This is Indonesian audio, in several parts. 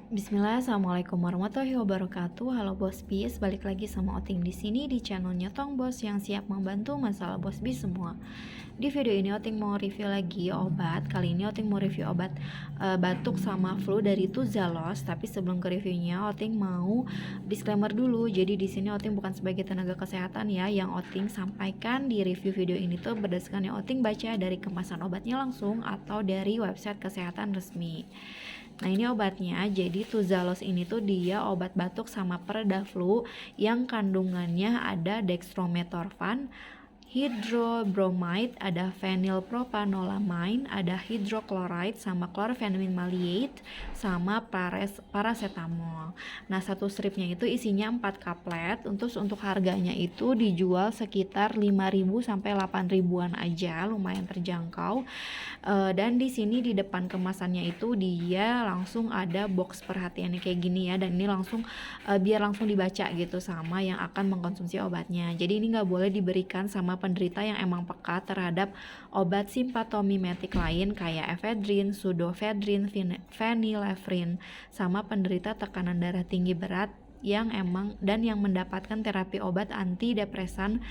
Bismillah, assalamualaikum warahmatullahi wabarakatuh. Halo Bos Bis, balik lagi sama Oting di sini di channelnya Tong Bos yang siap membantu masalah Bos Bis semua. Di video ini Oting mau review lagi obat. Kali ini Oting mau review obat batuk sama flu dari Tuzalos. Tapi sebelum ke reviewnya, Oting mau disclaimer dulu. Jadi di sini Oting bukan sebagai tenaga kesehatan ya. Yang Oting sampaikan di review video ini tuh berdasarkan yang Oting baca dari kemasan obatnya langsung atau dari website kesehatan resmi. Nah ini obatnya, jadi Tuzalos ini tuh dia obat batuk sama pereda flu yang kandungannya ada dextrometorphan, hydrobromide, ada phenylpropanolamine, ada hydrochloride sama chlorpheniramine maleate sama paracetamol. Nah, satu stripnya itu isinya 4 kaplet. Untuk harganya itu dijual sekitar 5.000 sampai 8.000-an aja, lumayan terjangkau. Dan di sini di depan kemasannya itu dia langsung ada box perhatiannya kayak gini ya, dan ini langsung biar langsung dibaca gitu sama yang akan mengkonsumsi obatnya. Jadi ini nggak boleh diberikan sama penderita yang emang peka terhadap obat simpatomimetik lain kayak ephedrine, pseudoephedrine, phenylephrine, sama penderita tekanan darah tinggi berat yang mendapatkan terapi obat antidepresan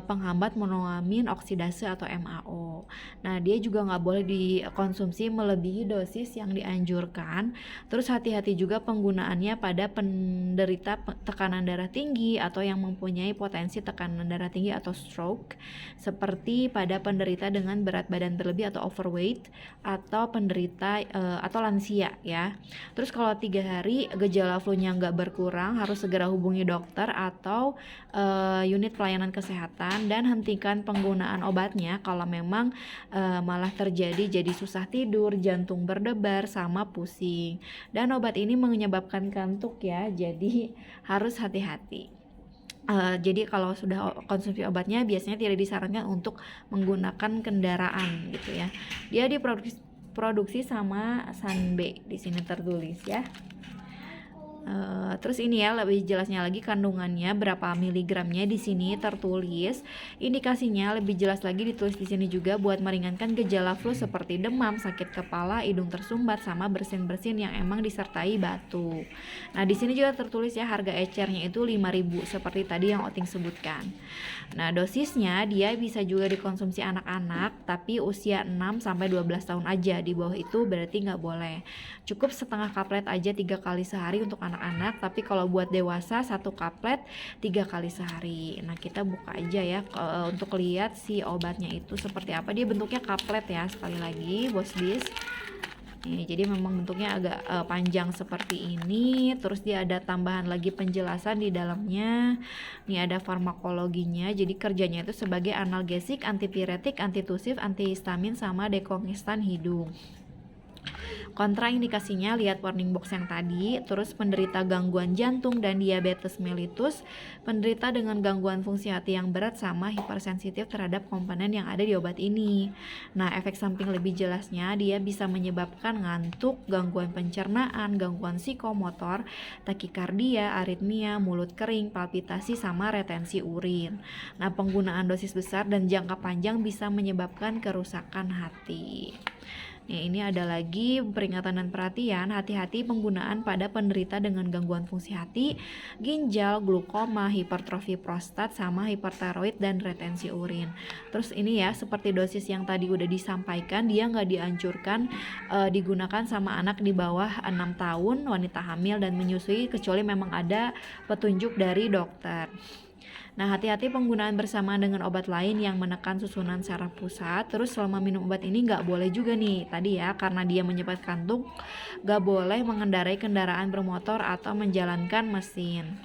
penghambat monoamin oksidase atau MAO. Nah, dia juga nggak boleh dikonsumsi melebihi dosis yang dianjurkan. Terus hati-hati juga penggunaannya pada penderita tekanan darah tinggi atau yang mempunyai potensi tekanan darah tinggi atau stroke, seperti pada penderita dengan berat badan berlebih atau overweight, atau penderita atau lansia ya. Terus kalau 3 hari gejala flu-nya nggak berkurang, harus segera hubungi dokter atau unit pelayanan kesehatan dan hentikan penggunaan obatnya kalau memang malah terjadi jadi susah tidur, jantung berdebar, sama pusing. Dan obat ini menyebabkan kantuk ya, jadi harus hati-hati. Jadi kalau sudah konsumsi obatnya biasanya tidak disarankan untuk menggunakan kendaraan gitu ya. Dia diproduksi sama Sanbe, di sini tertulis ya. Terus ini ya lebih jelasnya lagi kandungannya berapa miligramnya di sini tertulis. Indikasinya lebih jelas lagi ditulis di sini juga buat meringankan gejala flu seperti demam, sakit kepala, hidung tersumbat, sama bersin-bersin yang emang disertai batuk. Nah di sini juga tertulis ya harga ecernya itu 5.000 seperti tadi yang Oting sebutkan. Nah dosisnya dia bisa juga dikonsumsi anak-anak tapi usia 6 sampai 12 tahun aja. Di bawah itu berarti nggak boleh. Cukup setengah kaplet aja 3 kali sehari untuk anak-anak, tapi kalau buat dewasa 1 kaplet 3 kali sehari. Nah kita buka aja ya untuk lihat si obatnya itu seperti apa. Dia bentuknya kaplet ya, sekali lagi Bos Bis. Nih, jadi memang bentuknya agak panjang seperti ini. Terus dia ada tambahan lagi penjelasan di dalamnya. Nih ada farmakologinya. Jadi kerjanya itu sebagai analgesik, antipiretik, antitusif, antihistamin, sama dekongestan hidung. Kontraindikasinya lihat warning box yang tadi. Terus penderita gangguan jantung dan diabetes mellitus, penderita dengan gangguan fungsi hati yang berat, sama hipersensitif terhadap komponen yang ada di obat ini. Nah efek samping lebih jelasnya dia bisa menyebabkan ngantuk, gangguan pencernaan, gangguan psikomotor, takikardia, aritmia, mulut kering, palpitasi, sama retensi urin. Nah penggunaan dosis besar dan jangka panjang bisa menyebabkan kerusakan hati. Nah, ini ada lagi peringatan dan perhatian, hati-hati penggunaan pada penderita dengan gangguan fungsi hati, ginjal, glukoma, hipertrofi prostat, sama hipertiroid dan retensi urin. Terus ini ya seperti dosis yang tadi udah disampaikan, dia nggak dianjurkan digunakan sama anak di bawah 6 tahun, wanita hamil dan menyusui kecuali memang ada petunjuk dari dokter. Nah hati-hati penggunaan bersamaan dengan obat lain yang menekan susunan saraf pusat. Terus selama minum obat ini nggak boleh juga nih tadi ya, karena dia menyebabkan kantuk, nggak boleh mengendarai kendaraan bermotor atau menjalankan mesin.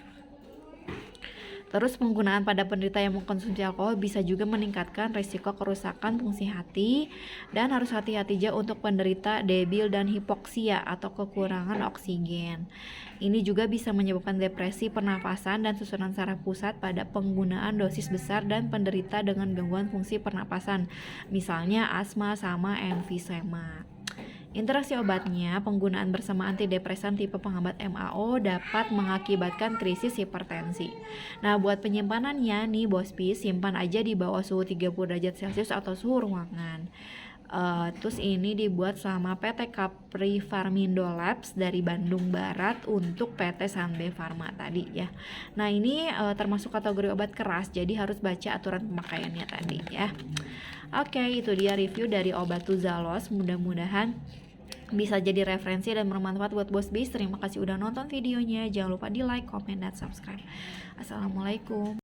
Terus penggunaan pada penderita yang mengkonsumsi alkohol bisa juga meningkatkan risiko kerusakan fungsi hati. Dan harus hati-hati juga untuk penderita debil dan hipoksia atau kekurangan oksigen. Ini juga bisa menyebabkan depresi pernafasan dan susunan saraf pusat pada penggunaan dosis besar dan penderita dengan gangguan fungsi pernapasan, misalnya asma sama emfisema. Interaksi obatnya, penggunaan bersama antidepresan tipe penghambat MAO dapat mengakibatkan krisis hipertensi. Nah, buat penyimpanannya nih Bos Bis, simpan aja di bawah suhu 30 derajat Celcius atau suhu ruangan. Terus ini dibuat sama PT Capri Farmindo Labs dari Bandung Barat untuk PT Sanbe Pharma tadi ya. Nah ini termasuk kategori obat keras, jadi harus baca aturan pemakaiannya tadi ya. Oke, itu dia review dari obat Tuzalos. Mudah-mudahan bisa jadi referensi dan bermanfaat buat Bos Bis. Terima kasih udah nonton videonya. Jangan lupa di like, komen, dan subscribe. Assalamualaikum.